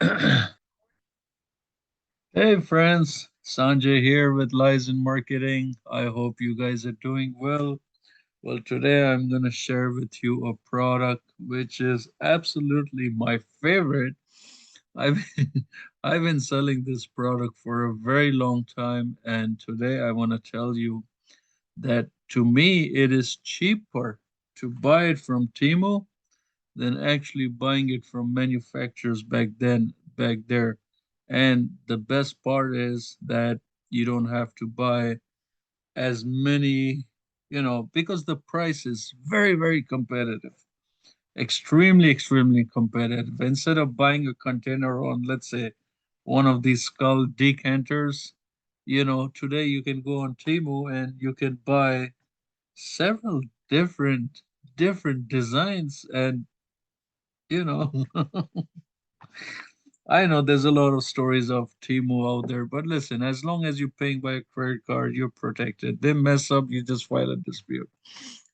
Hey friends, Sanjay here with Liazon Marketing. I hope you guys are doing well. Well, today I'm going to share with you a product which is absolutely my favorite. I've I've been selling this product for a very long time, and today I want to tell you that to me it is cheaper to buy it from Temu than actually buying it from manufacturers back there. And the best part is that you don't have to buy as many, because the price is very competitive, extremely competitive. Instead of buying a container on, let's say, one of these skull decanters, today you can go on Temu and you can buy several different designs and you know I know there's a lot of stories of Temu out there, but listen, as long as you're paying by a credit card, you're protected. They mess up, you just file a dispute.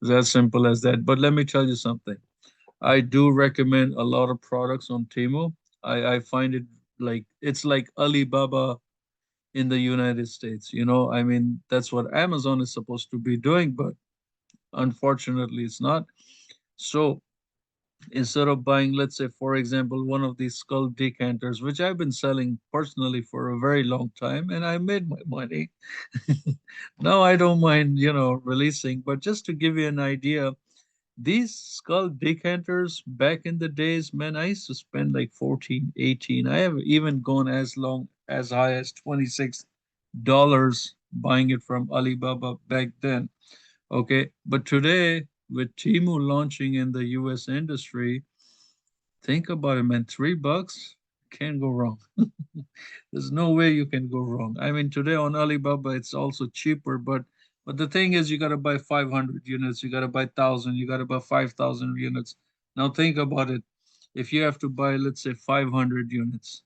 It's as simple as that. But let me tell you something. I do recommend a lot of products on Temu. I find it like it's like Alibaba in the United States. I mean, that's what Amazon is supposed to be doing, but unfortunately, it's not. So instead of buying, let's say, for example, one of these skull decanters, which I've been selling personally for a very long time, and I made my money. Now I don't mind, releasing, but just to give you an idea, these skull decanters back in the days, man, I used to spend like 14, 18. I have even gone as high as $26 buying it from Alibaba back then. Okay, but today with Temu launching in the US industry, think about it, man. $3 can't go wrong. There's no way you can go wrong. I mean, today on Alibaba, it's also cheaper, but the thing is, you gotta buy 500 units, you gotta buy 1,000, you gotta buy 5,000 units. Now think about it. If you have to buy, let's say, 500 units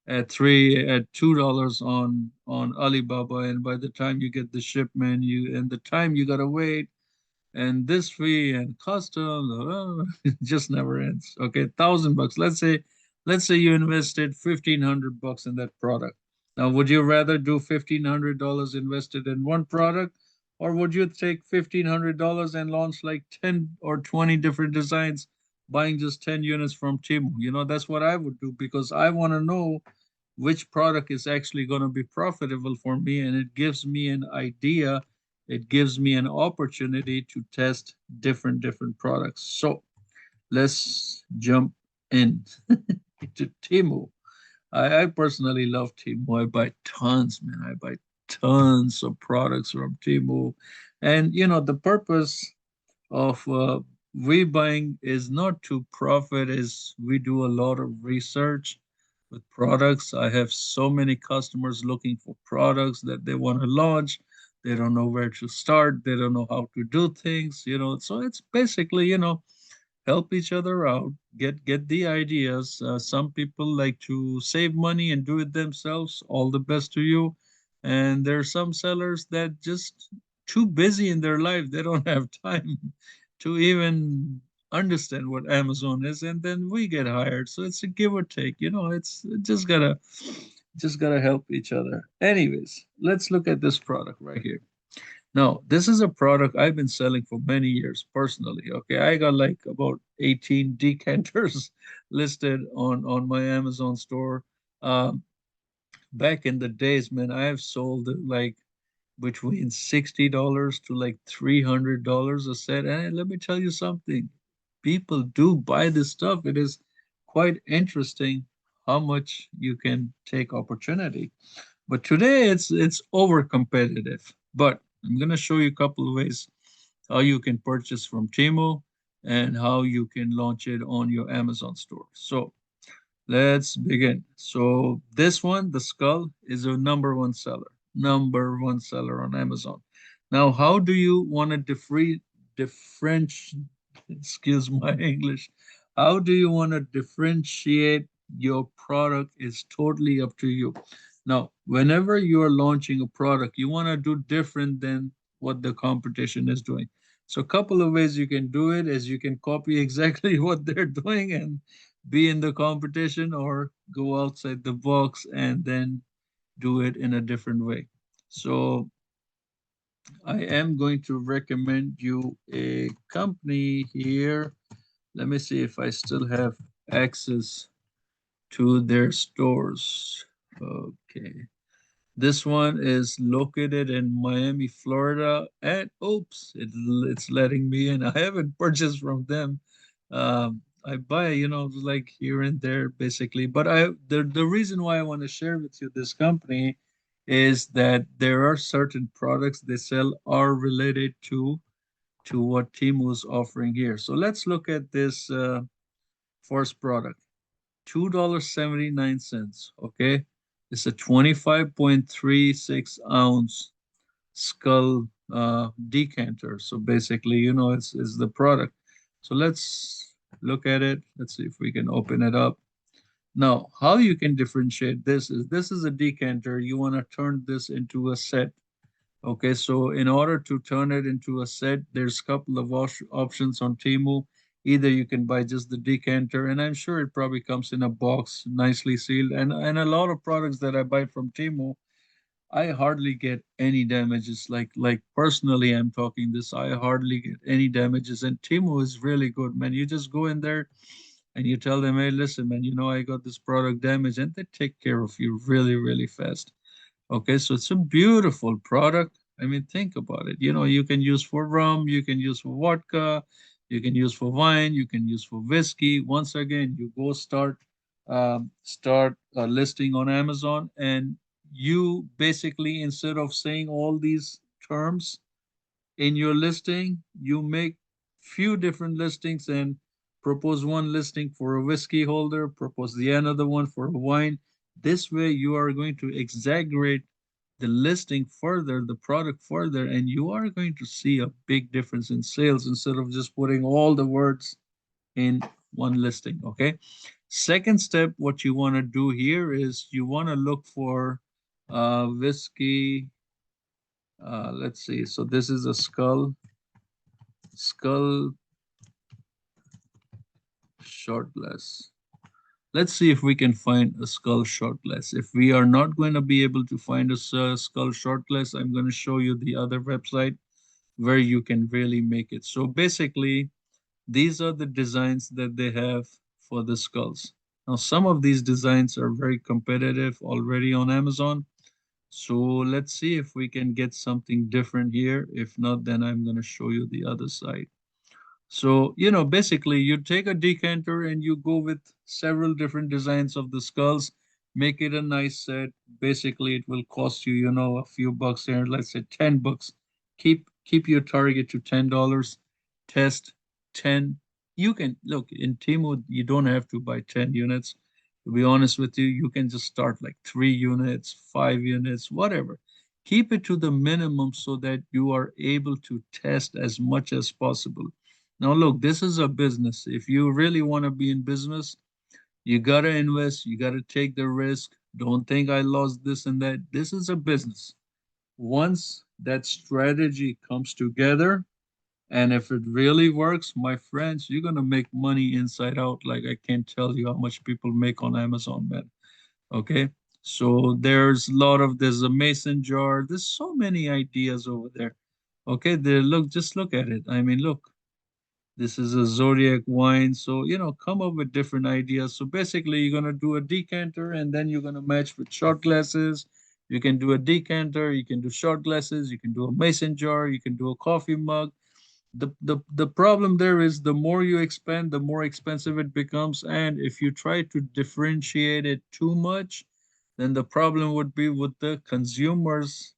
at $2 on Alibaba, and by the time you get the shipment, you and the time you gotta wait and this fee and customs, it just never ends. Okay, $1,000. Let's say you invested $1,500 in that product. Now, would you rather do $1,500 invested in one product, or would you take $1,500 and launch like 10 or 20 different designs, buying just 10 units from Temu? That's what I would do because I want to know which product is actually going to be profitable for me, and it gives me an idea, it gives me an opportunity to test different products. So let's jump in to Temu. I personally love Temu. I buy tons, man. I buy tons of products from Temu. And the purpose of we buying is not to profit, is we do a lot of research with products. I have so many customers looking for products that they want to launch. They don't know where to start, they don't know how to do things, so it's basically, help each other out, get the ideas. Some people like to save money and do it themselves. All the best to you. And there are some sellers that just too busy in their life. They don't have time to even understand what Amazon is, and then we get hired. So it's a give or take. It's just gotta help each other. Anyways, let's look at this product right here. Now, this is a product I've been selling for many years personally. Okay, I got like about 18 decanters listed on my Amazon store. Um, Back in the days, man, I have sold like between $60 to like $300 a set. And let me tell you something, people do buy this stuff. It is quite interesting how much you can take opportunity. But today it's over competitive. But I'm gonna show you a couple of ways how you can purchase from Temu and how you can launch it on your Amazon store. So let's begin. So this one, the skull, is a number one seller on Amazon. Now, how do you want to differentiate? Excuse my English. How do you want to differentiate your product is totally up to you. Now, whenever you are launching a product, you want to do different than what the competition is doing. So, a couple of ways you can do it is you can copy exactly what they're doing and be in the competition, or go outside the box, and then do it in a different way. So I am going to recommend you a company here. Let me see if I still have access to their stores. Okay. This one is located in Miami, Florida, and oops, it's letting me in. I haven't purchased from them. I buy, like here and there, basically. But the reason why I want to share with you this company is that there are certain products they sell are related to what Temu is offering here. So let's look at this first product. $2.79. Okay. It's a 25.36 ounce skull decanter. So basically, it's the product. So let's look at it. Let's see if we can open it up. Now, how you can differentiate this is a decanter. You want to turn this into a set. Okay, so in order to turn it into a set, there's a couple of options on Temu. Either you can buy just the decanter, and I'm sure it probably comes in a box, nicely sealed. And a lot of products that I buy from Temu, I hardly get any damages. Like personally, I'm talking this, I hardly get any damages. And Temu is really good, man. You just go in there and you tell them, hey, listen, man, I got this product damaged, and they take care of you really, really fast. Okay, so it's a beautiful product. I mean, think about it. You can use for rum, you can use for vodka, you can use for wine, you can use for whiskey. Once again, you go start a listing on Amazon, and you basically, instead of saying all these terms in your listing, you make few different listings and propose one listing for a whiskey holder, propose the another one for a wine. This way, you are going to exaggerate the listing further, the product further, and you are going to see a big difference in sales instead of just putting all the words in one listing. Okay. Second step, what you want to do here is you want to look for whiskey. Let's see. So this is a skull shot glass. Let's see if we can find a skull shot glass. If we are not going to be able to find a skull shot glass, I'm going to show you the other website where you can really make it. So basically, these are the designs that they have for the skulls. Now, some of these designs are very competitive already on Amazon. So let's see if we can get something different here. If not, then I'm going to show you the other side. So, basically, you take a decanter and you go with several different designs of the skulls, make it a nice set. Basically, it will cost you, a few bucks here, let's say $10. Keep your target to $10. Test 10. You can look in Temu, you don't have to buy 10 units. To be honest with you, you can just start like 3 units, 5 units, whatever. Keep it to the minimum so that you are able to test as much as possible. Now, look, this is a business. If you really want to be in business, you got to invest, you got to take the risk. Don't think I lost this and that. This is a business. Once that strategy comes together, and if it really works, my friends, you're going to make money inside out. Like I can't tell you how much people make on Amazon, man. Okay. So there's a mason jar. There's so many ideas over there. Okay. Just look at it. I mean, look, this is a Zodiac wine. So, come up with different ideas. So basically, you're going to do a decanter and then you're going to match with shot glasses. You can do a decanter, you can do shot glasses, you can do a mason jar, you can do a coffee mug. The problem there is the more you expand, the more expensive it becomes. And if you try to differentiate it too much, then the problem would be with the consumers,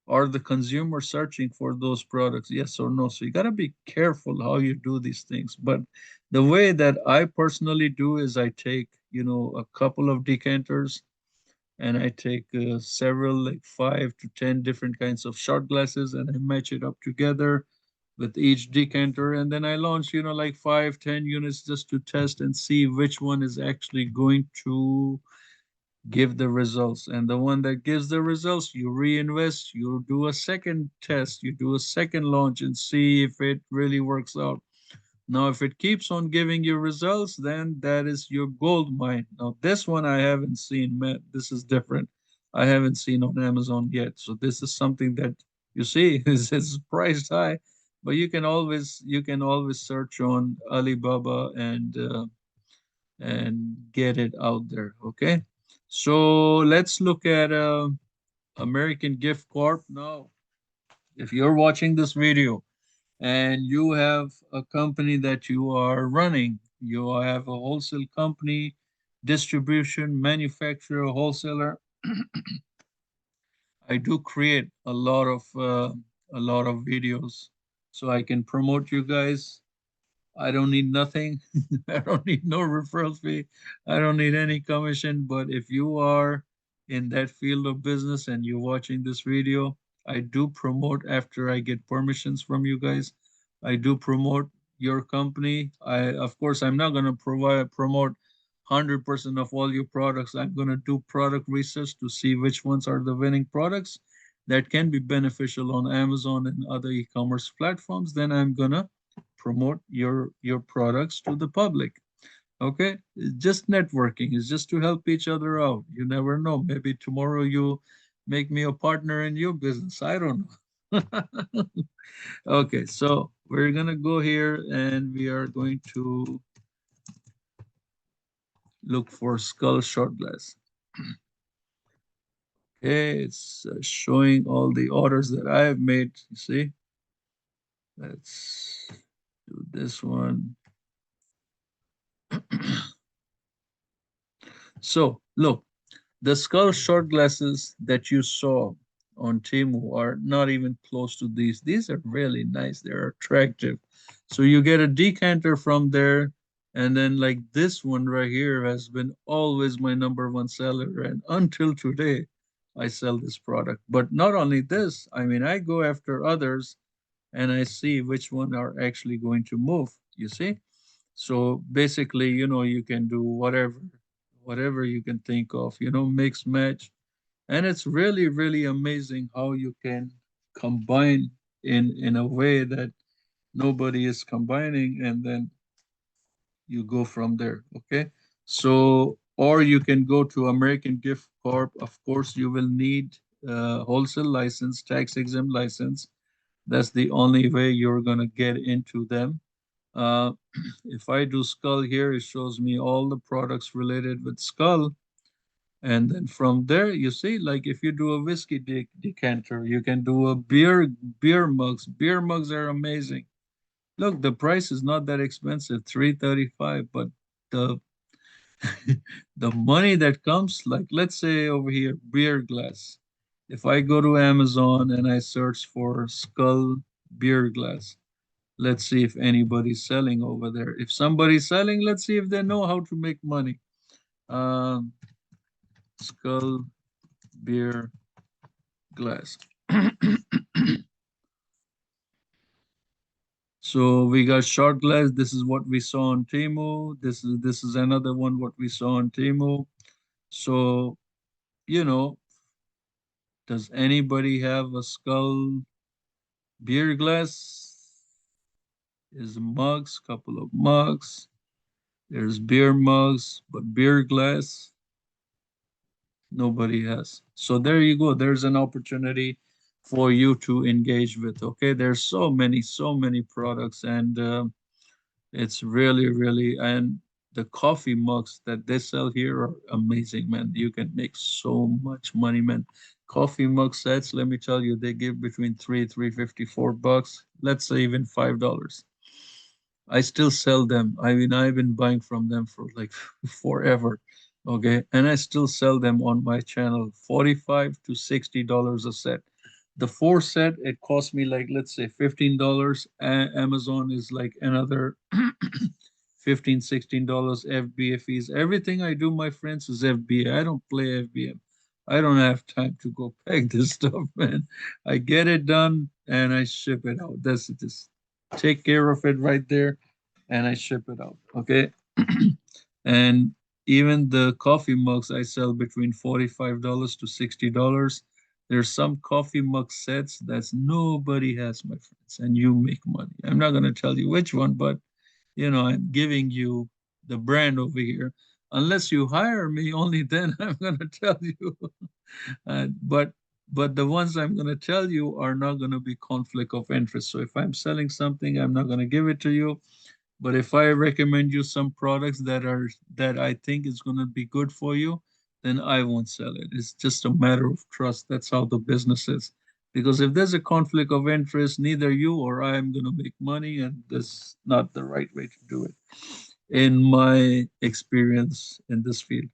are the consumer searching for those products, yes or no? So you got to be careful how you do these things. But the way that I personally do is I take, a couple of decanters, and I take several, like 5 to 10 different kinds of shot glasses, and I match it up together with each decanter. And then I launch, like 5, 10 units just to test and see which one is actually going to give the results. And the one that gives the results, you reinvest, you do a second test, you do a second launch and see if it really works out. Now, if it keeps on giving you results, then that is your gold mine. Now, this one I haven't seen, man. This is different. I haven't seen on Amazon yet. So this is something that you see is priced high, but you can always search on Alibaba and get it out there. Okay. So let's look at American Gift Corp now. If you're watching this video and you have a company that you are running, you have a wholesale company, distribution, manufacturer, wholesaler. I do create a lot of videos so I can promote you guys. I don't need nothing. I don't need no referral fee. I don't need any commission. But if you are in that field of business and you're watching this video, I do promote after I get permissions from you guys. I do promote your company. Of course, I'm not going to provide promote 100% of all your products. I'm going to do product research to see which ones are the winning products that can be beneficial on Amazon and other e-commerce platforms. Then I'm going to promote your products to the public. Okay, it's just networking. It's just to help each other out. You never know, maybe tomorrow you make me a partner in your business. I don't know. Okay, so we're gonna go here and we are going to look for skull shot glass. Okay, it's showing all the orders that I have made. You see, let's do this one. So look, the skull shot glasses that you saw on Temu are not even close to these. These are really nice. They're attractive. So you get a decanter from there, and then like this one right here has been always my number one seller, and until today, I sell this product. But not only this, I mean, I go after others and I see which one are actually going to move. You see? So basically, you can do whatever you can think of, mix match. And it's really, really amazing how you can combine in a way that nobody is combining, and then you go from there. Okay. So, or you can go to American Gift Corp. Of course, you will need wholesale license, tax exempt license. That's the only way you're gonna get into them. Uh, if I do skull here, it shows me all the products related with skull. And then from there, you see, like if you do a whiskey decanter, you can do a beer mugs. Beer mugs are amazing. Look, the price is not that expensive, 335, but the the money that comes, like let's say over here, beer glass. If I go to Amazon and I search for skull beer glass, let's see if anybody's selling over there. If somebody's selling, let's see if they know how to make money. Um, skull beer glass. So we got shot glass. This is what we saw on Temu. This is another one what we saw on Temu. So, you know, does anybody have a skull beer glass? Is mugs, couple of mugs. There's beer mugs, but beer glass, nobody has. So there you go. There's an opportunity for you to engage with. Okay, there's so many products, and it's really, really, and the coffee mugs that they sell here are amazing, man. You can make so much money, man. Coffee mug sets, let me tell you, they give between 350, 4 bucks. Let's say even $5. I still sell them. I mean, I've been buying from them for like forever. Okay. And I still sell them on my channel, 45 to $60 a set. The four set, it cost me like, let's say $15. Amazon is like another 15, $16 FBA fees. Everything I do, my friends, is FBA. I don't play FBM. I don't have time to go pack this stuff, man. I get it done and I ship it out. That's it. Just take care of it right there and I ship it out. Okay. And even the coffee mugs I sell between $45 to $60. There's some coffee mug sets that nobody has, my friends, and you make money. I'm not going to tell you which one, but I'm giving you the brand over here. Unless you hire me, only then I'm gonna tell you. But the ones I'm gonna tell you are not gonna be conflict of interest. So if I'm selling something, I'm not gonna give it to you. But if I recommend you some products that I think is gonna be good for you, then I won't sell it. It's just a matter of trust. That's how the business is. Because if there's a conflict of interest, neither you or I am gonna make money, and that's not the right way to do it, in my experience in this field.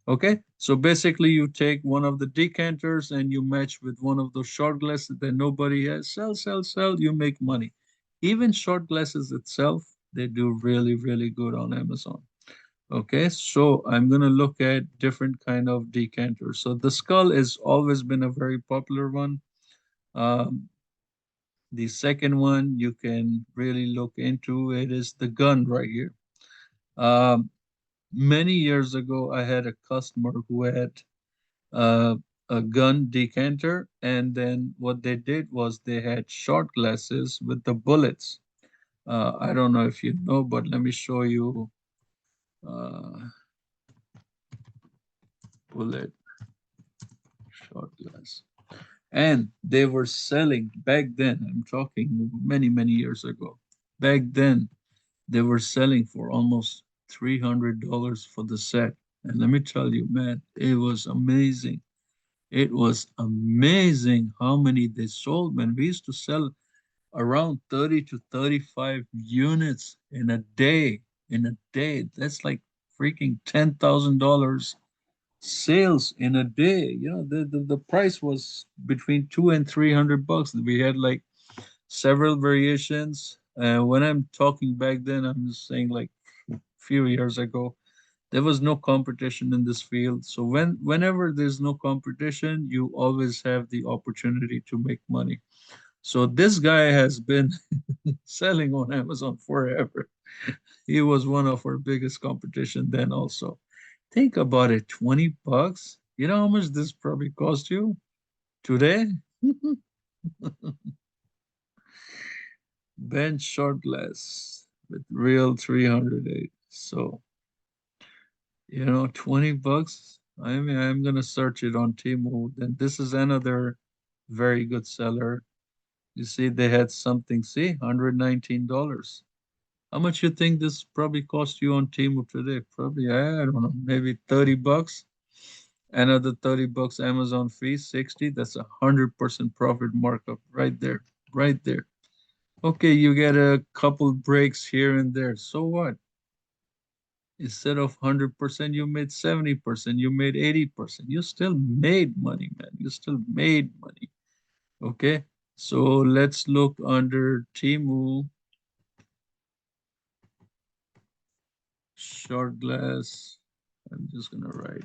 Okay, so basically you take one of the decanters and you match with one of those shot glasses that nobody has. Sell, sell, sell, you make money. Even shot glasses itself, they do really, really good on Amazon. Okay, so I'm gonna look at different kind of decanters. So the skull has always been a very popular one. Um, the second one you can really look into it is the gun right here. Um, Many years ago, I had a customer who had uh, a gun decanter, and then what they did was they had shot glasses with the bullets. I don't know if you know, but let me show you. uh, Bullet shot glass, and they were selling back then. I'm talking many, many years ago. Back then, they were selling for almost $300 for the set. And let me tell you, man, it was amazing. It was amazing how many they sold, man. We used to sell around 30 to 35 units in a day. In a day. That's like freaking $10,000 sales in a day. The price was between two and 300 bucks. We had like several variations. When I'm talking back then, I'm just saying like few years ago, there was no competition in this field. So whenever there's no competition, you always have the opportunity to make money. So this guy has been selling on Amazon forever. He was one of our biggest competition then also. Think about it, 20 bucks. You know how much this probably cost you today? Bench short glass with real 308. So, 20 bucks. I mean, I'm gonna search it on Temu. Then this is another very good seller. You see, they had something. See, $119. How much you think this probably cost you on Temu today? Probably, I don't know, maybe 30 bucks. Another 30 bucks Amazon fee, 60. That's 100% profit markup right there. Right there. Okay, you get a couple breaks here and there. So what? Instead of 100%, you made 70%, you made 80%. You still made money, man. You still made money. Okay, so let's look under Temu short glass. I'm just gonna write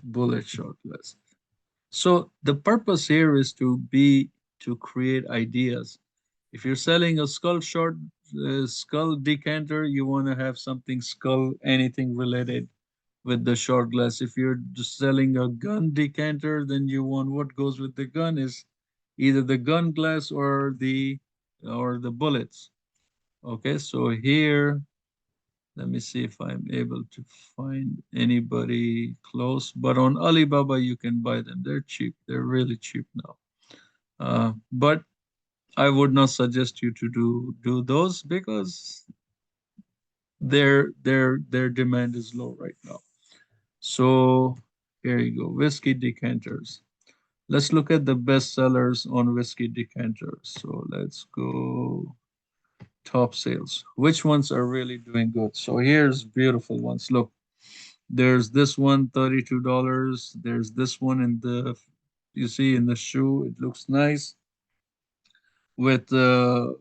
bullet short glass. So the purpose here is to create ideas. If you're selling a skull decanter, you want to have something skull, anything related with the short glass. If you're just selling a gun decanter, then you want what goes with the gun is either the gun glass or the bullets. Okay, so here, let me see if I'm able to find anybody close. But on Alibaba, you can buy them. They're cheap. They're really cheap now. But I would not suggest you to do those because their demand is low right now. So here you go, whiskey decanters. Let's look at the best sellers on whiskey decanters. So let's go top sales. Which ones are really doing good? So here's beautiful ones. Look, there's this one, $32. There's this one you see in the shoe. It looks nice. With the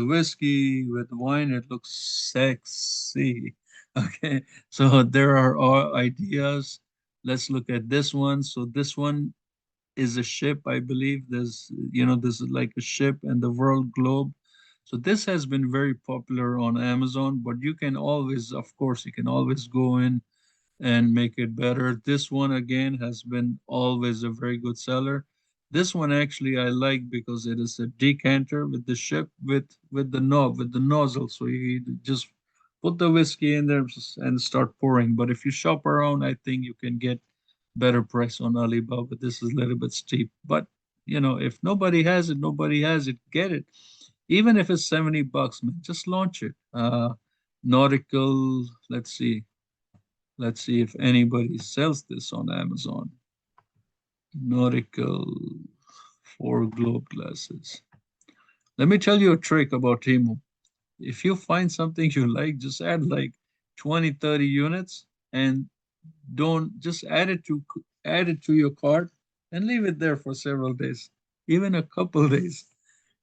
whiskey, with the wine, it looks sexy. Okay, so there are all ideas. Let's look at this one. So this one is a ship, I believe. This is like a ship and the world globe. So this has been very popular on Amazon, but you can always, of course, you can always go in and make it better. This one again has been always a very good seller. This one actually I like because it is a decanter with the ship with the knob with the nozzle, so you just put the whiskey in there and start pouring. But if you shop around, I think you can get better price on Alibaba. This is a little bit steep, but if nobody has it, nobody has it. Get it, even if it's $70, man. Just launch it. Nautical. Let's see if anybody sells this on Amazon. Nautical four globe glasses. Let me tell you a trick about Temu. If you find something you like, just add like 20, 30 units and don't just add it to your cart and leave it there for several days, even a couple days.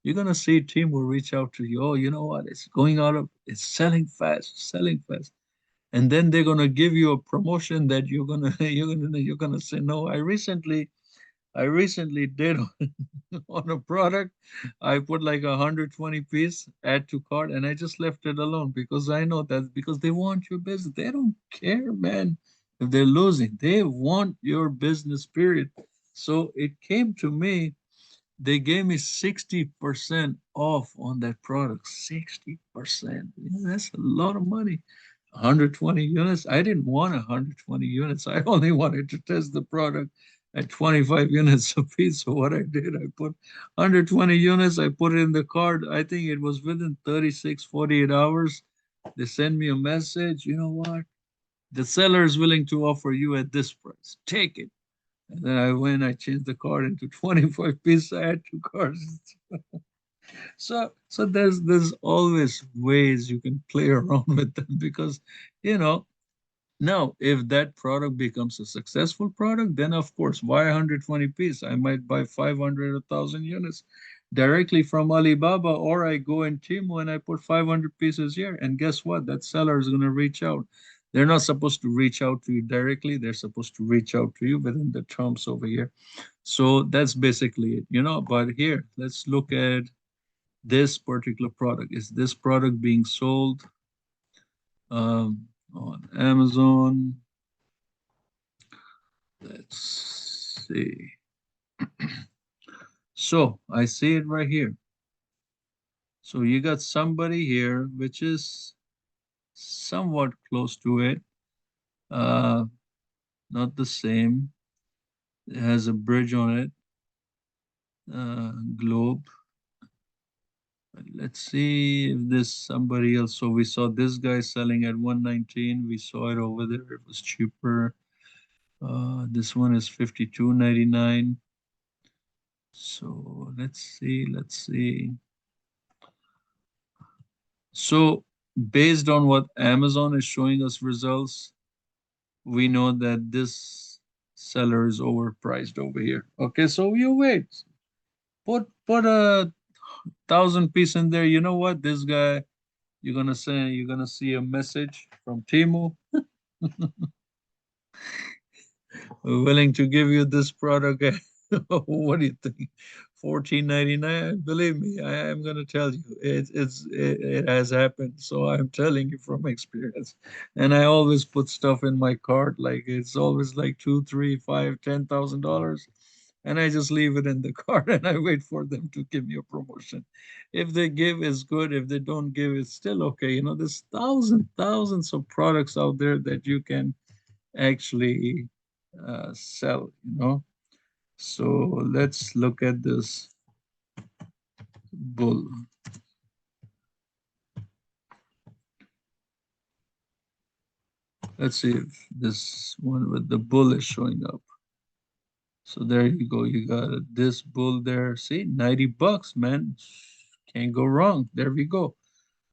You're gonna see Temu reach out to you. Oh, you know what? It's going out of it's selling fast, selling fast. And then they're gonna give you a promotion that you're gonna say, no, I recently did on a product. I put like 120 piece add to cart and I just left it alone because I know that because they want your business. They don't care, man, if they're losing. They want your business, period. So it came to me, they gave me 60% off on that product. 60%. That's a lot of money. 120 units. I didn't want 120 units. I only wanted to test the product at 25 units a piece. So what I did, I put 120 units, I put it in the cart. I think it was within 36, 48 hours. They send me a message. You know what? The seller is willing to offer you at this price. Take it. And then I went, I changed the card into 25 pieces. I had two cards. So there's always ways you can play around with them because you know now if that product becomes a successful product, then of course why 120 pieces? I might buy 500 1,000 units directly from Alibaba, or I go in Temu and I put 500 pieces here, and guess what? That seller is going to reach out. They're not supposed to reach out to you directly. They're supposed to reach out to you within the terms over here. So that's basically it. But here, let's look at this particular product. Is this product being sold on Amazon? Let's see. So I see it right here. So you got somebody here, which is somewhat close to it. Uh, Not the same. It has a bridge on it. Globe. Let's see if this somebody else. So we saw this guy selling at 119. We saw it over there. It was cheaper. This one is 52.99. So let's see, let's see. So based on what Amazon is showing us results, we know that this seller is overpriced over here. Okay, so you wait. Put a 1,000 piece in there. You know what? This guy, you're gonna see a message from Temu willing to give you this product. What do you think? 14.99. Believe me, I am gonna tell you, it has happened. So I'm telling you from experience. And I always put stuff in my cart, like it's always like two, three, five, $10,000, and I just leave it in the cart and I wait for them to give me a promotion. If they give, it's good. If they don't give, it's still okay. There's thousands of products out there that you can actually sell. So let's look at this bull. Let's see if this one with the bull is showing up. So there you go. You got this bull there. See, $90, man. Can't go wrong. There we go.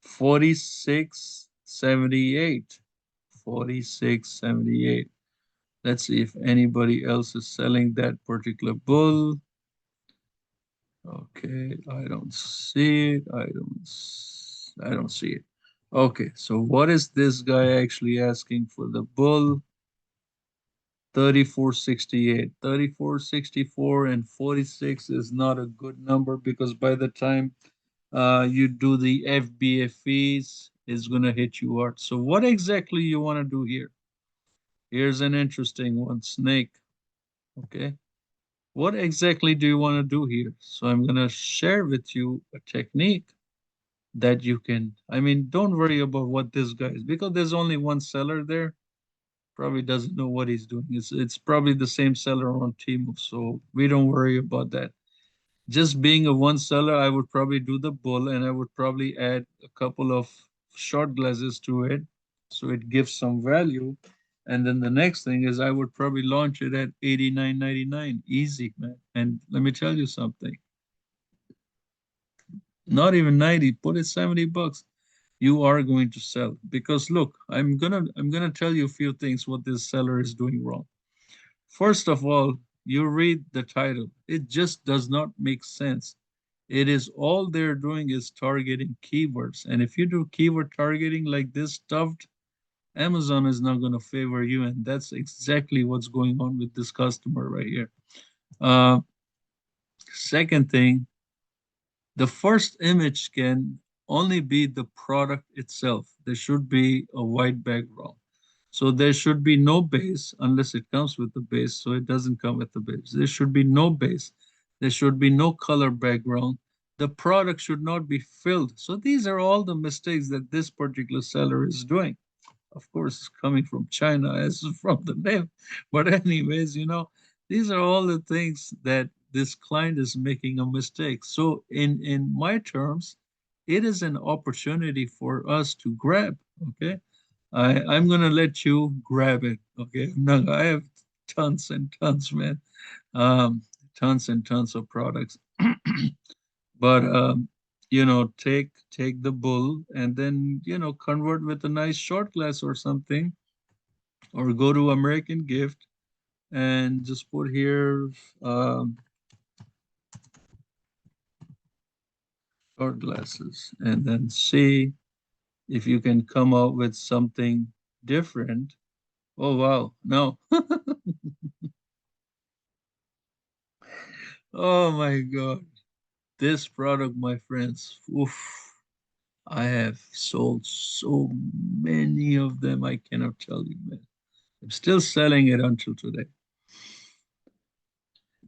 46.78. 46.78. Let's see if anybody else is selling that particular bull. Okay, I don't see it. I don't see it. Okay, so what is this guy actually asking for the bull? 34.68. 34.64 and 46 is not a good number because by the time you do the FBA fees, it's gonna hit you hard. So what exactly you want to do here? Here's an interesting one, snake. Okay. What exactly do you want to do here? So I'm going to share with you a technique that you can, I mean, don't worry about what this guy is because there's only one seller there. Probably doesn't know what he's doing. It's probably the same seller on Temu, so we don't worry about that. Just being a one seller, I would probably do the bull and I would probably add a couple of short glasses to it so it gives some value. And then the next thing is I would probably launch it at 89.99. Easy, man. And let me tell you something. Not even 90, put it 70 bucks. You are going to sell because look, I'm gonna tell you a few things what this seller is doing wrong. First of all, you read the title. It just does not make sense. It is all they're doing is targeting keywords. And if you do keyword targeting like this stuffed, Amazon is not going to favor you. And that's exactly what's going on with this customer right here. Uh, Second thing, the first image can only be the product itself. There should be a white background. So there should be no base unless it comes with the base. So it doesn't come with the base. There should be no base. There should be no color background. The product should not be filled. So these are all the mistakes that this particular seller is doing. Of course, it's coming from China as from the name. But anyways, these are all the things that this client is making a mistake. So in my terms, it is an opportunity for us to grab. Okay. I'm gonna let you grab it. Okay. No, I have tons and tons, man. Um, Tons and tons of products. But take the bull and then convert with a nice short glass or something, or go to American Gift and just put here short glasses, and then see if you can come out with something different. Oh wow, no. Oh my God. This product, my friends, oof, I have sold so many of them, I cannot tell you, man. I'm still selling it until today.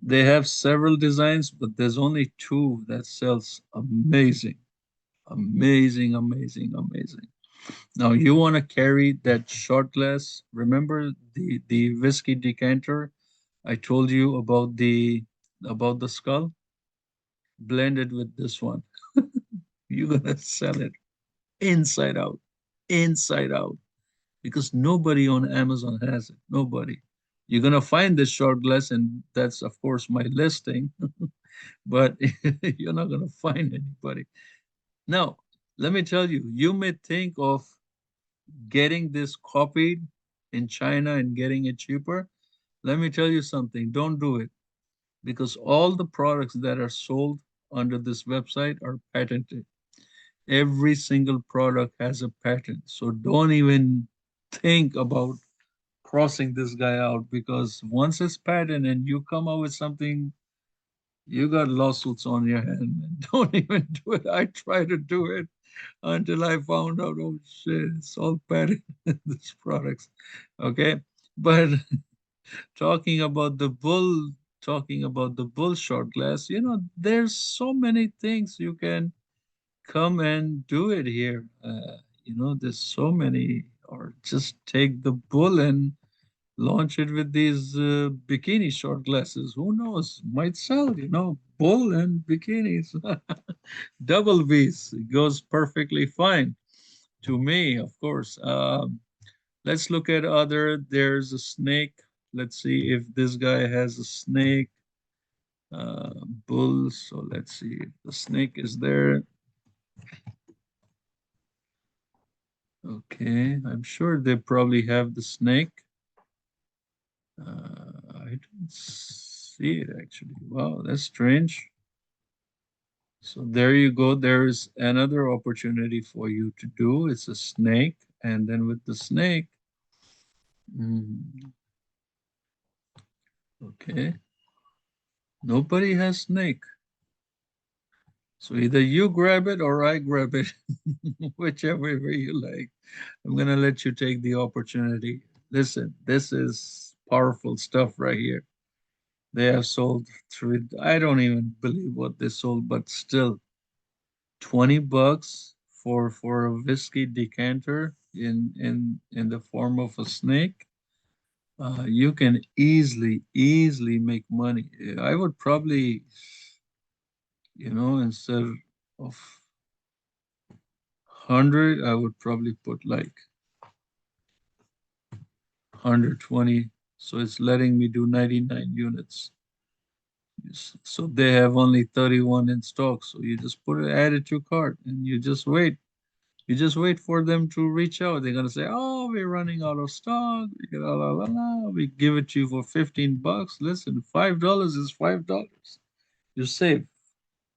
They have several designs, but there's only two that sells amazing, amazing, amazing, amazing. Now you want to carry that shot glass. Remember the whiskey decanter I told you about the skull? Blended with this one. You're gonna sell it inside out, inside out, because nobody on Amazon has it. Nobody. You're gonna find this shot glass, and that's of course my listing, but you're not gonna find anybody. Now, let me tell you, you may think of getting this copied in China and getting it cheaper. Let me tell you something, don't do it because all the products that are sold under this website are patented. Every single product has a patent. So don't even think about crossing this guy out because once it's patent and you come out with something, you got lawsuits on your hand. Man. Don't even do it. I tried to do it until I found out, oh shit, it's all patent, these products. Okay. But talking about the bull, talking about the bull shot glass, there's so many things you can come and do it here. There's so many, or just take the bull and launch it with these bikini short glasses. Who knows? Might sell, bull and bikinis. Double V's goes perfectly fine to me, of course. Let's look at other. There's a snake. Let's see if this guy has a snake. Bull. So let's see if the snake is there. Okay, I'm sure they probably have the snake. I don't see it actually. Wow, that's strange. So there you go. There is another opportunity for you to do. It's a snake, and then with the snake, okay, nobody has snake. So either you grab it or I grab it, whichever way you like. I'm gonna let you take the opportunity. Listen, this is powerful stuff right here. They have sold through, I don't even believe what they sold, but still, $20 for a whiskey decanter in the form of a snake. You can easily make money. I would probably, instead of 100, I would probably put like 120. So it's letting me do 99 units. Yes. So they have only 31 in stock. So you just put it, add it to cart, and you just wait. You just wait for them to reach out. They're gonna say, "Oh, we're running out of stock. La, la, la, la. We give it to you for $15. Listen, $5 is $5. You save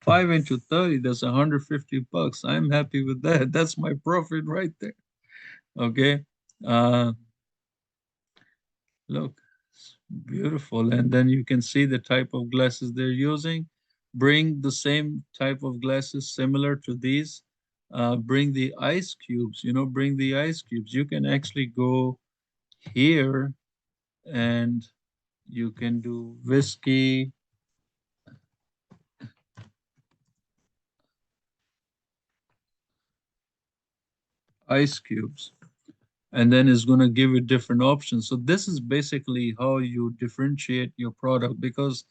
5 into 30. That's $150. I'm happy with that. That's my profit right there. Okay. Uh, Look, it's beautiful. And then you can see the type of glasses they're using. Bring the same type of glasses similar to these. Bring the ice cubes, bring the ice cubes. You can actually go here and you can do whiskey ice cubes. And then it's going to give you different options. So this is basically how you differentiate your product, because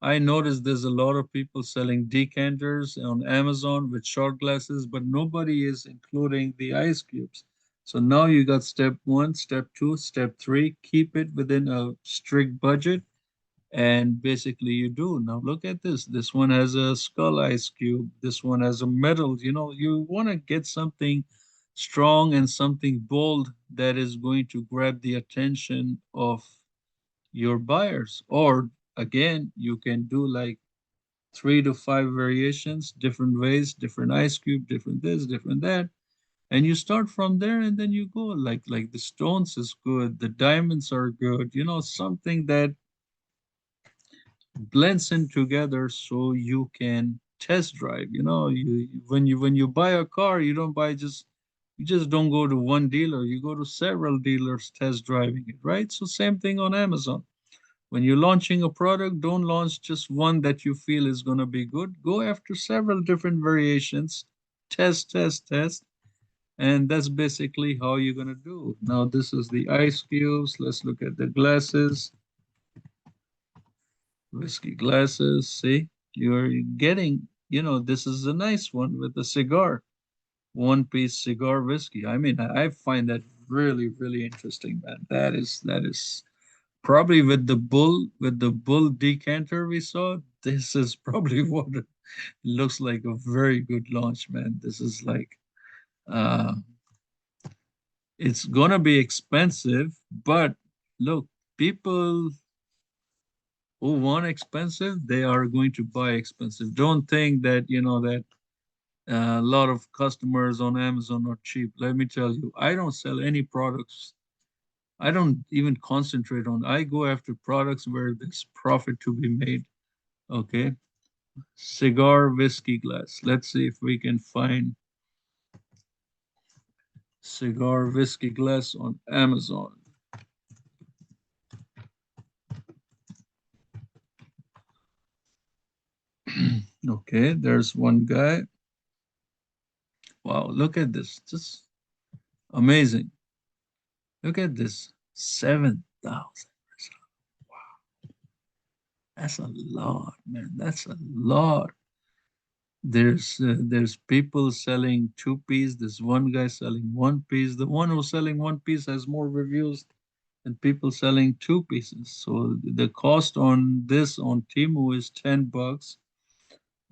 I noticed there's a lot of people selling decanters on Amazon with shot glasses, but nobody is including the ice cubes. So now you got step one, step two, step three. Keep it within a strict budget, and basically you do. Now look at this. This one has a skull ice cube. This one has a metal. You want to get something strong and something bold that is going to grab the attention of your buyers. Or again, you can do like 3 to 5 variations, different ways, different ice cube, different this, different that. And you start from there, and then you go like the stones is good, the diamonds are good, something that blends in together so you can test drive. When you buy a car, you just don't go to one dealer, you go to several dealers test driving it, right? So same thing on Amazon. When you're launching a product, don't launch just one that you feel is going to be good. Go after several different variations, test, and that's basically how you're going to do. Now this is the ice cubes. Let's look at the glasses. Whiskey glasses. See, you're getting, this is a nice one with a cigar, one piece cigar whiskey. I mean, I find that really interesting, man. That is probably with the bull decanter we saw. This is probably what it looks like a very good launch, man. This is like, uh, it's gonna be expensive, but look, people who want expensive, they are going to buy expensive. Don't think that, that a lot of customers on Amazon are cheap. Let me tell you, I don't sell any products. I don't even concentrate on. I go after products where there's profit to be made. Okay. Cigar whiskey glass. Let's see if we can find cigar whiskey glass on Amazon. Okay, there's one guy. Wow, look at this. Just amazing. Look at this. 7,000. That's a lot, man. That's a lot. There's people selling two-piece. There's one guy selling one piece. The one who's selling one piece has more reviews than people selling two pieces. So the cost on this on Temu is $10.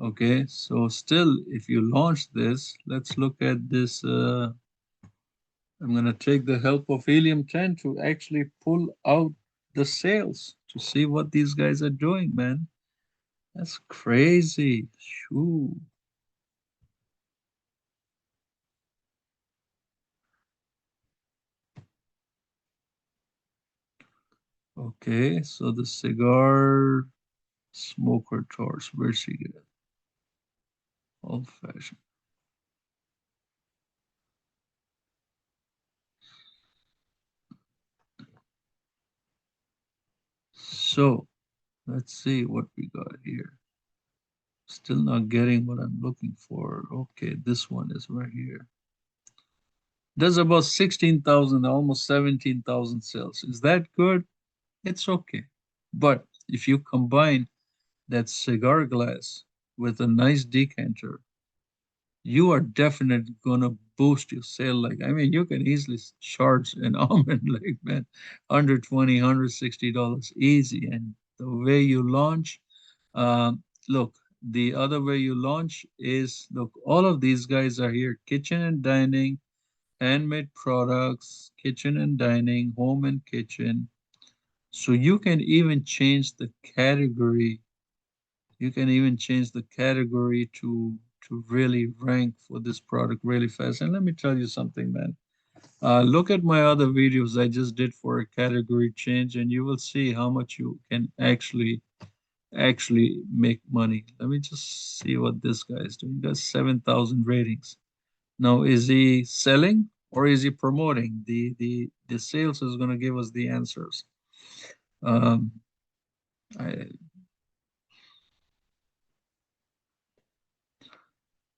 Okay, so still, if you launch this, let's look at this. I'm gonna take the help of Helium 10 to actually pull out the sales to see what these guys are doing, man. That's crazy. Shoo. Okay, so the cigar smoker torch, where's she get? Old fashioned. So Let's see what we got here. Still not getting what I'm looking for. Okay, this one is right here. Does about 16,000, almost 17,000 sales. Is that good? It's okay. But if you combine that cigar glass with a nice decanter, you are definitely gonna boost your sale. Like, I mean, you can easily charge an almond like, man, under 20, $160 easy. And the way you launch, look, the other way you launch is, look, all of these guys are here, kitchen and dining, handmade products, kitchen and dining, home and kitchen. So you can even change the category. You can even change the category to really rank for this product really fast. And let me tell you something, man. Look at my other videos I just did for a category change, and you will see how much you can actually make money. Let me just see what this guy is doing. That's 7,000 ratings. Now, is he selling or is he promoting? The sales is going to give us the answers. Um, I,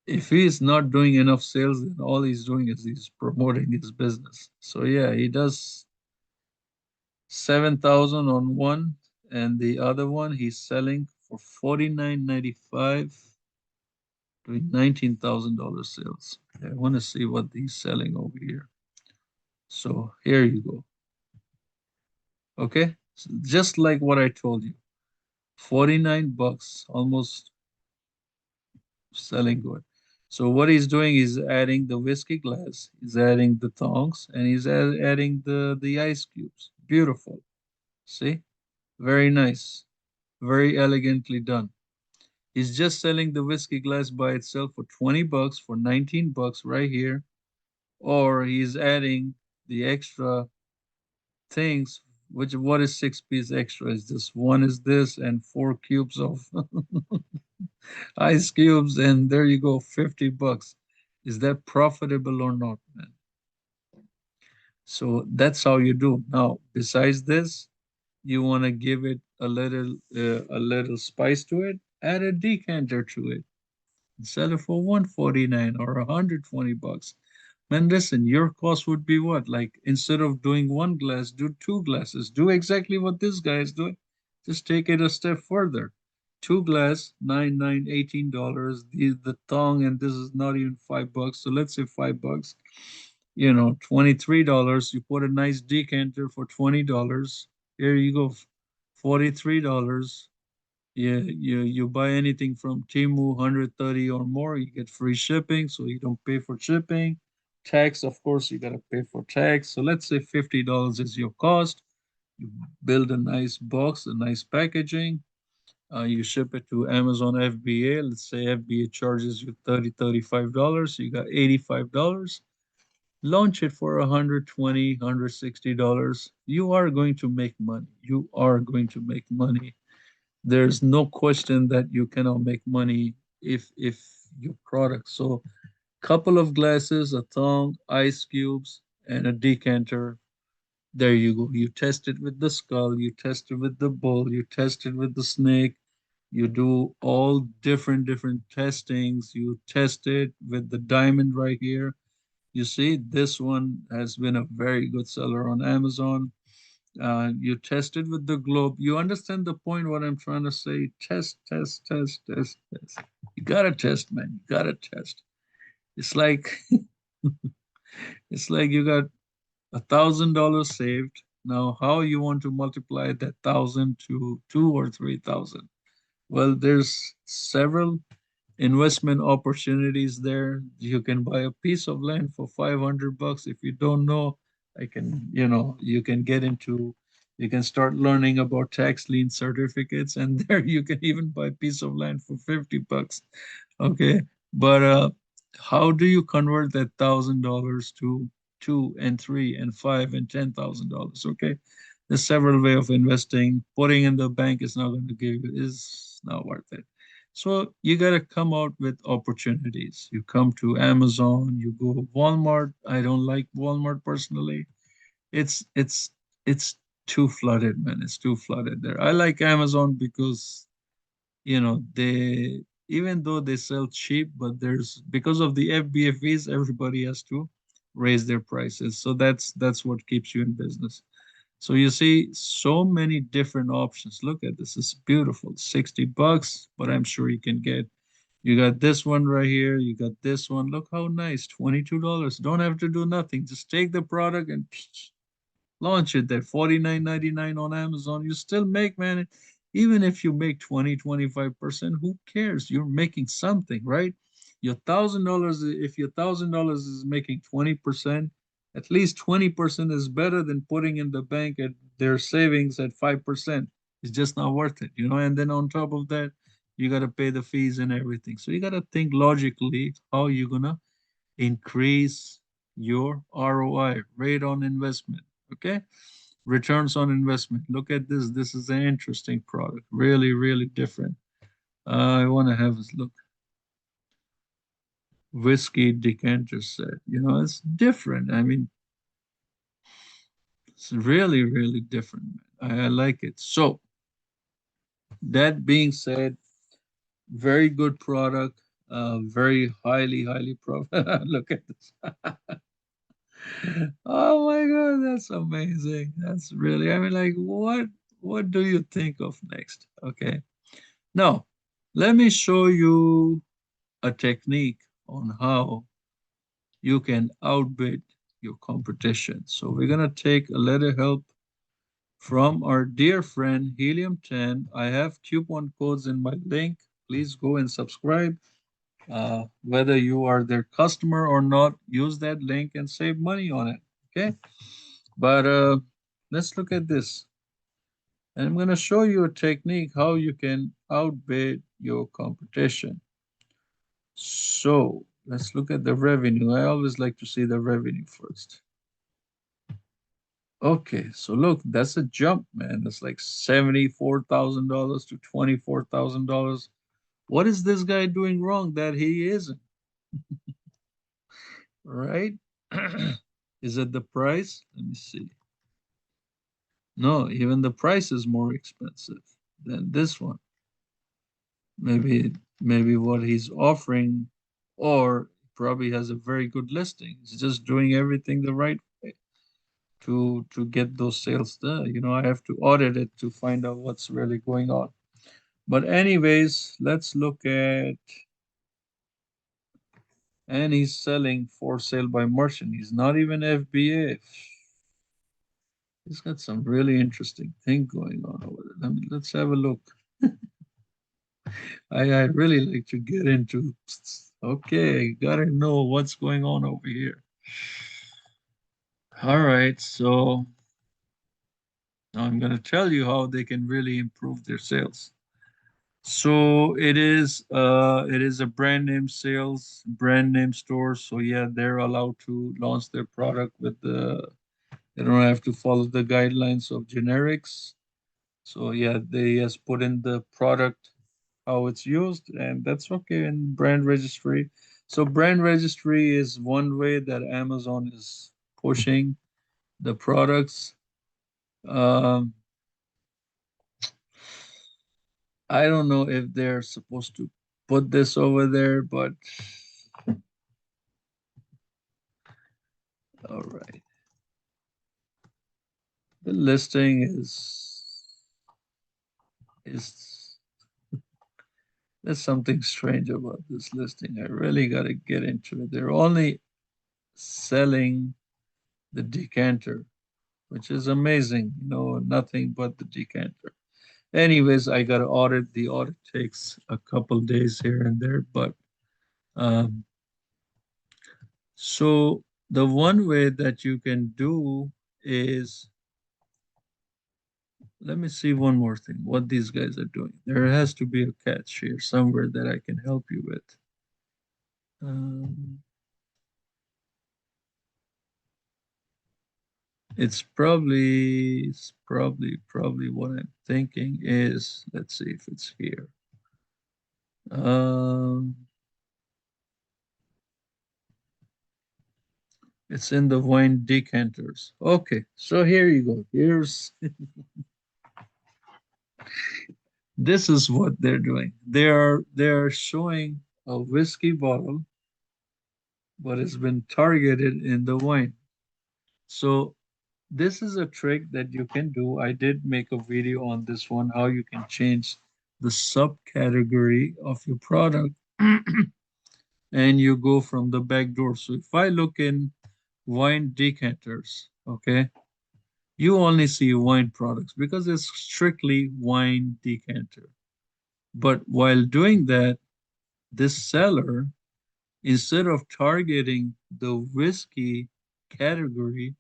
if he is not doing enough sales, then all he's doing is he's promoting his business. So yeah, he does 7,000 on one, and the other one he's selling for 49.95, doing $19,000 sales. I want to see what he's selling over here. So here you go. Okay, so just like what I told you, 49 bucks, almost selling good. So what he's doing is adding the whiskey glass, he's adding the tongs, and he's adding the ice cubes. Beautiful. See? Very nice. Very elegantly done. He's just selling the whiskey glass by itself for 20 bucks, for 19 bucks right here, or he's adding the extra things. Which, what is 6 piece extra? Is this one is this and 4 cubes of ice cubes, and there you go, 50 bucks. Is that profitable or not, man? So that's how you do. Now, besides this, you want to give it a little spice to it, add a decanter to it. Sell it for 149 or 120 bucks. Man, listen, your cost would be what? Like, instead of doing one glass, do two glasses. Do exactly what this guy is doing. Just take it a step further. Two glass, $18. The thong, and this is not even $5. So let's say $5. $23. You put a nice decanter for $20. Here you go, $43. Yeah, you buy anything from Temu 130 or more, you get free shipping, so you don't pay for shipping. Tax, of course, you gotta pay for tax. So let's say $50 is your cost. You build a nice box, a nice packaging. You ship it to Amazon FBA. Let's say FBA charges you $35. You got $85. Launch it for 120, $160. You are going to make money. You are going to make money. There's no question that you cannot make money if your product. So couple of glasses, a thong, ice cubes, and a decanter. There you go. You test it with the skull, you test it with the bull, you test it with the snake. You do all different testings. You test it with the diamond right here. You see, this one has been a very good seller on Amazon. You test it with the globe. You understand the point, what I'm trying to say? Test, test, test, test, test. You gotta test, man. You gotta test. It's like it's like you got $1,000 saved. Now, how you want to multiply that thousand to 2 or 3,000? Well, there's several investment opportunities there. You can buy a piece of land for 500 bucks. If you don't know, you can get into, you can start learning about tax lien certificates, and there you can even buy a piece of land for 50 bucks. Okay. But how do you convert that $1,000 to 2 and 3 and 5 and $10,000? Okay. There's several way of investing. Putting in the bank is not going to give you, is not worth it. So you got to come out with opportunities. You come to Amazon, you go Walmart. I don't like Walmart personally. It's too flooded, man. It's too flooded there. I like Amazon because they, even though they sell cheap, but there's, because of the FBFEs, everybody has to raise their prices. So that's what keeps you in business. So you see so many different options. Look at this. It's beautiful. $60, but I'm sure you can get, you got this one right here. You got this one. Look how nice. $22. Don't have to do nothing. Just take the product and launch it there. 49.99 on Amazon. You still make, man. Even if you make 20, 25%, who cares? You're making something, right? Your $1,000, if your $1,000 is making 20%, at least 20% is better than putting in the bank at their savings at 5%. It's just not worth it. And then on top of that, you got to pay the fees and everything. So you got to think logically how you're going to increase your ROI, rate on investment. Okay. Returns on investment. Look at this. This is an interesting product. Really, really different. I want to have a look. Whiskey decanter set. It's different. I mean, it's really, really different. I like it. So, that being said, very good product. Very highly, highly profitable. Look at this. Oh my God, that's amazing. That's really, I mean, like, what do you think of next? Okay. Now, let me show you a technique on how you can outbid your competition. So we're gonna take a little help from our dear friend Helium 10. I have coupon codes in my link. Please go and subscribe. Whether you are their customer or not, use that link and save money on it. Okay. But let's look at this. And I'm going to show you a technique how you can outbid your competition. So let's look at the revenue. I always like to see the revenue first. Okay, so look, that's a jump, man. That's like $74,000 to $24,000. What is this guy doing wrong that he isn't? Right? Is it the price? Let me see. No, even the price is more expensive than this one. Maybe what he's offering, or probably has a very good listing. He's just doing everything the right way to get those sales done. I have to audit it to find out what's really going on. But anyways, let's look at, and he's selling for sale by merchant. He's not even FBA. He's got some really interesting thing going on over there. Let's have a look. I really like to get into, okay, gotta know what's going on over here. All right, so now I'm gonna tell you how they can really improve their sales. So it is a brand name sales, brand name store. So yeah, they're allowed to launch their product with they don't have to follow the guidelines of generics. So yeah, they just put in the product, how it's used, and that's okay in brand registry. So brand registry is one way that Amazon is pushing the products. Um, I don't know if they're supposed to put this over there, but all right. The listing is there's something strange about this listing. I really got to get into it. They're only selling the decanter, which is amazing. Nothing but the decanter. Anyways, I got to audit. The audit takes a couple days here and there, but um, so the one way that you can do is, let me see one more thing, what these guys are doing. There has to be a catch here somewhere that I can help you with. Um, it's probably what I'm thinking is, let's see if it's here. Um, It's in the wine decanters. Okay, so here you go. Here's this is what they're doing. They're showing a whiskey bottle, but it's been targeted in the wine. So this is a trick that you can do. I did make a video on this one, how you can change the subcategory of your product and you go from the back door. So if I look in wine decanters, okay, you only see wine products because it's strictly wine decanter. But while doing that, this seller, instead of targeting the whiskey category,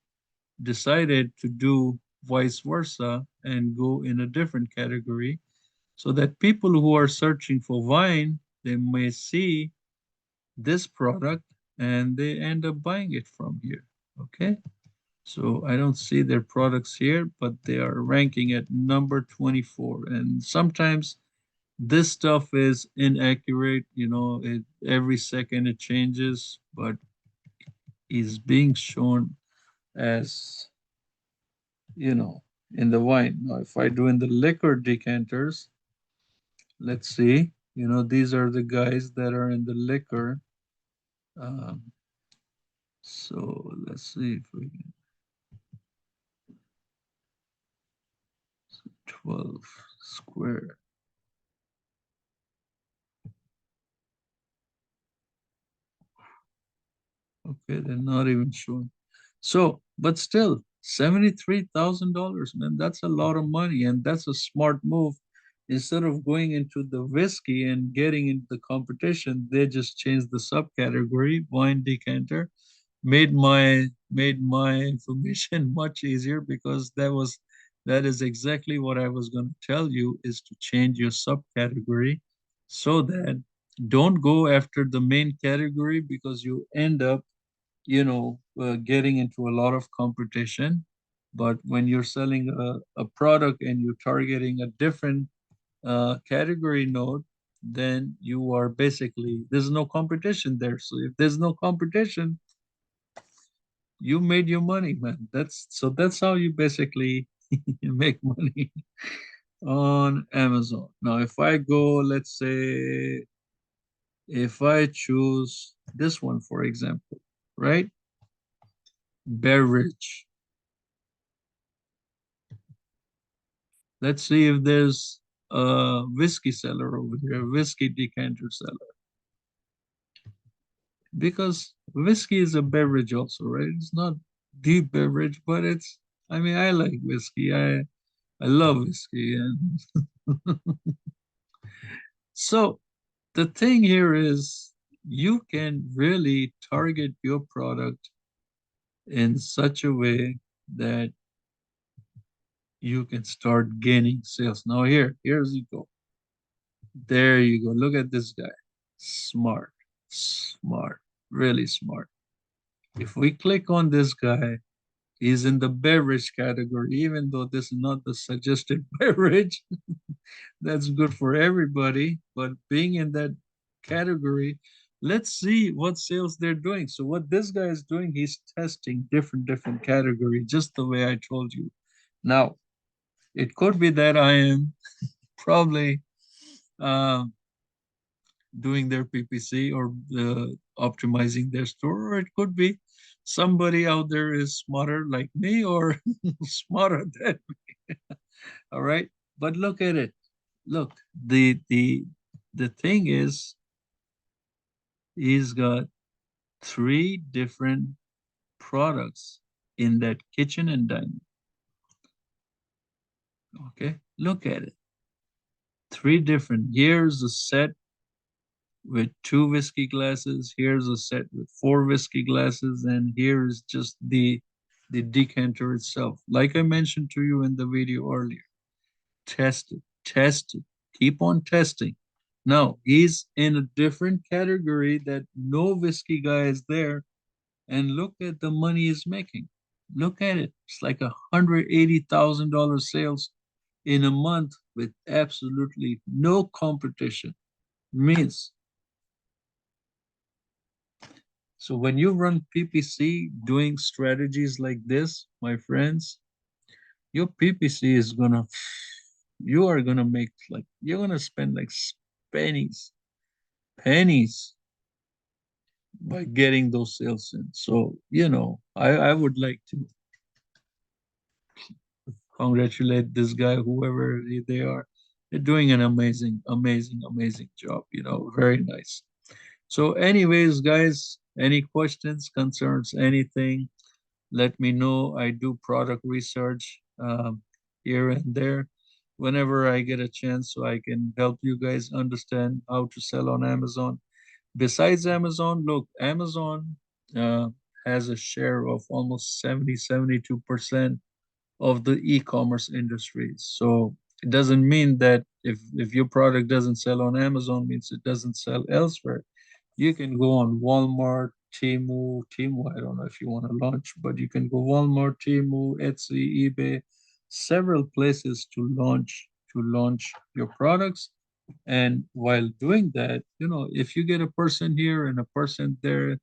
decided to do vice versa and go in a different category so that people who are searching for wine, they may see this product and they end up buying it from here. Okay. So I don't see their products here, but they are ranking at number 24. And sometimes this stuff is inaccurate, every second it changes, but is being shown as, you know, in the wine. Now, if I do in the liquor decanters, let's see, these are the guys that are in the liquor. Um, so let's see if we can, 12 square. Okay, they're not even showing. So, but still, $73,000, man, that's a lot of money, and that's a smart move. Instead of going into the whiskey and getting into the competition, they just changed the subcategory, wine decanter, made my information much easier because that is exactly what I was going to tell you is to change your subcategory so that don't go after the main category because you end up getting into a lot of competition. But when you're selling a product and you're targeting a different category node, then you are basically, there's no competition there. So if there's no competition, you made your money, man. That's how you basically make money on Amazon. Now, if I go, let's say, if I choose this one, for example, right? Beverage. Let's see if there's a whiskey seller over here, a whiskey decanter seller. Because whiskey is a beverage also, right? It's not the beverage, but I mean, I like whiskey. I love whiskey. And so the thing here is you can really target your product in such a way that you can start gaining sales. Now here's you go. There you go. Look at this guy. Smart, smart, really smart. If we click on this guy, he's in the beverage category, even though this is not the suggested beverage. That's good for everybody. But being in that category, let's see what sales they're doing. So what this guy is doing, he's testing different category, just the way I told you. Now, it could be that I am probably um, doing their PPC or optimizing their store, or it could be somebody out there is smarter like me or smarter than all right. But look at it. Look, the thing is, he's got three different products in that kitchen and dining. Okay, look at it. Three different. Here's a set with two whiskey glasses. Here's a set with four whiskey glasses, and here is just the decanter itself. Like I mentioned to you in the video earlier, test it, test it, keep on testing. Now he's in a different category that no whiskey guy is there, and look at the money he's making. Look at it. It's like $180,000 sales in a month with absolutely no competition. Means So when you run PPC doing strategies like this, my friends, your PPC is gonna, you are gonna make like, you're gonna spend like pennies, pennies by getting those sales in. So, I would like to congratulate this guy, whoever they are. They're doing an amazing, amazing, amazing job. Very nice. So, anyways, guys, any questions, concerns, anything, let me know. I do product research here and there whenever I get a chance, so I can help you guys understand how to sell on Amazon. Besides Amazon, look, Amazon uh, has a share of almost 72% of the e-commerce industry. So it doesn't mean that if your product doesn't sell on Amazon means it doesn't sell elsewhere. You can go on Walmart, Temu, I don't know if you want to launch, but you can go Walmart, Temu, Etsy, eBay, several places to launch your products. And while doing that, if you get a person here and a person there,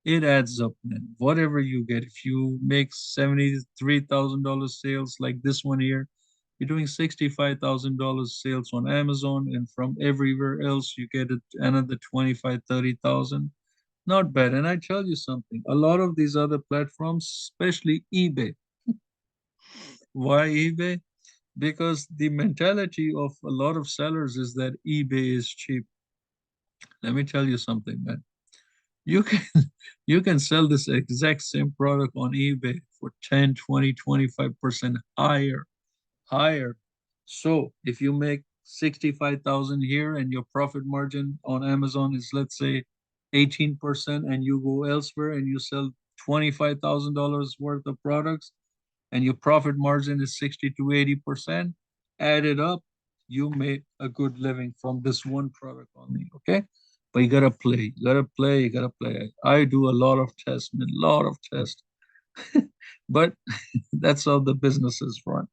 it adds up, man. Whatever you get, if you make $73,000 sales like this one here, you're doing $65,000 sales on Amazon, and from everywhere else you get another 25, 30,000. Not bad. And I tell you something, a lot of these other platforms, especially eBay. Why eBay? Because the mentality of a lot of sellers is that eBay is cheap. Let me tell you something, man. You can you can sell this exact same product on eBay for 10, 20, 25% higher. So if you make 65,000 here and your profit margin on Amazon is, let's say, 18%, and you go elsewhere and you sell $25,000 worth of products and your profit margin is 60 to 80%, add it up, you make a good living from this one product only, okay? But you gotta play. I do a lot of tests, man, lot of tests. But that's how the businesses run.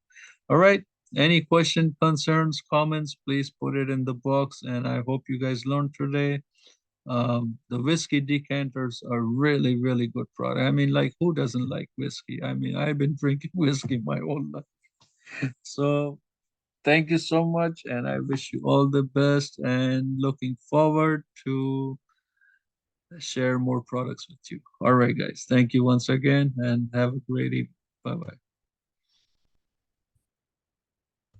All right. Any question, concerns, comments, please put it in the box. And I hope you guys learned today. The whiskey decanters are really, really good product. I mean, like, who doesn't like whiskey? I mean, I've been drinking whiskey my whole life. So thank you so much, and I wish you all the best. And looking forward to share more products with you. All right, guys. Thank you once again, and have a great evening. Bye bye.